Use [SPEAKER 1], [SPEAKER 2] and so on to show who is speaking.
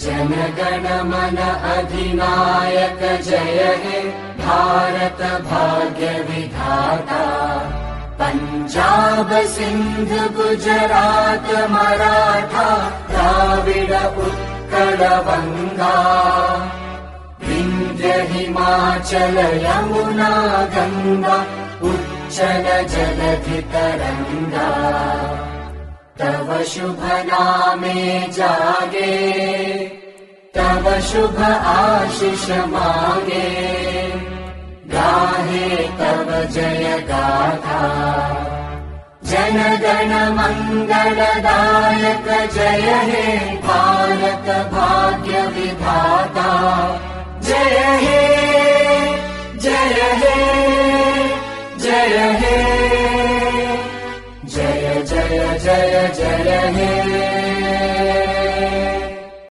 [SPEAKER 1] जनगण मन अधिनायक जय हे भारत भाग्य विधाता। पंजाब सिंध गुजरात मराठा द्राविड उत्कल गंगा, विंध्य हिमाचल यमुना गंगा उच्चल जलधि तरंगा। तव शुभ नामे जागे, तव शुभ आशीष मागे, गाहे तव जय गाथा। जनगण मंगलदायक जय हे भारत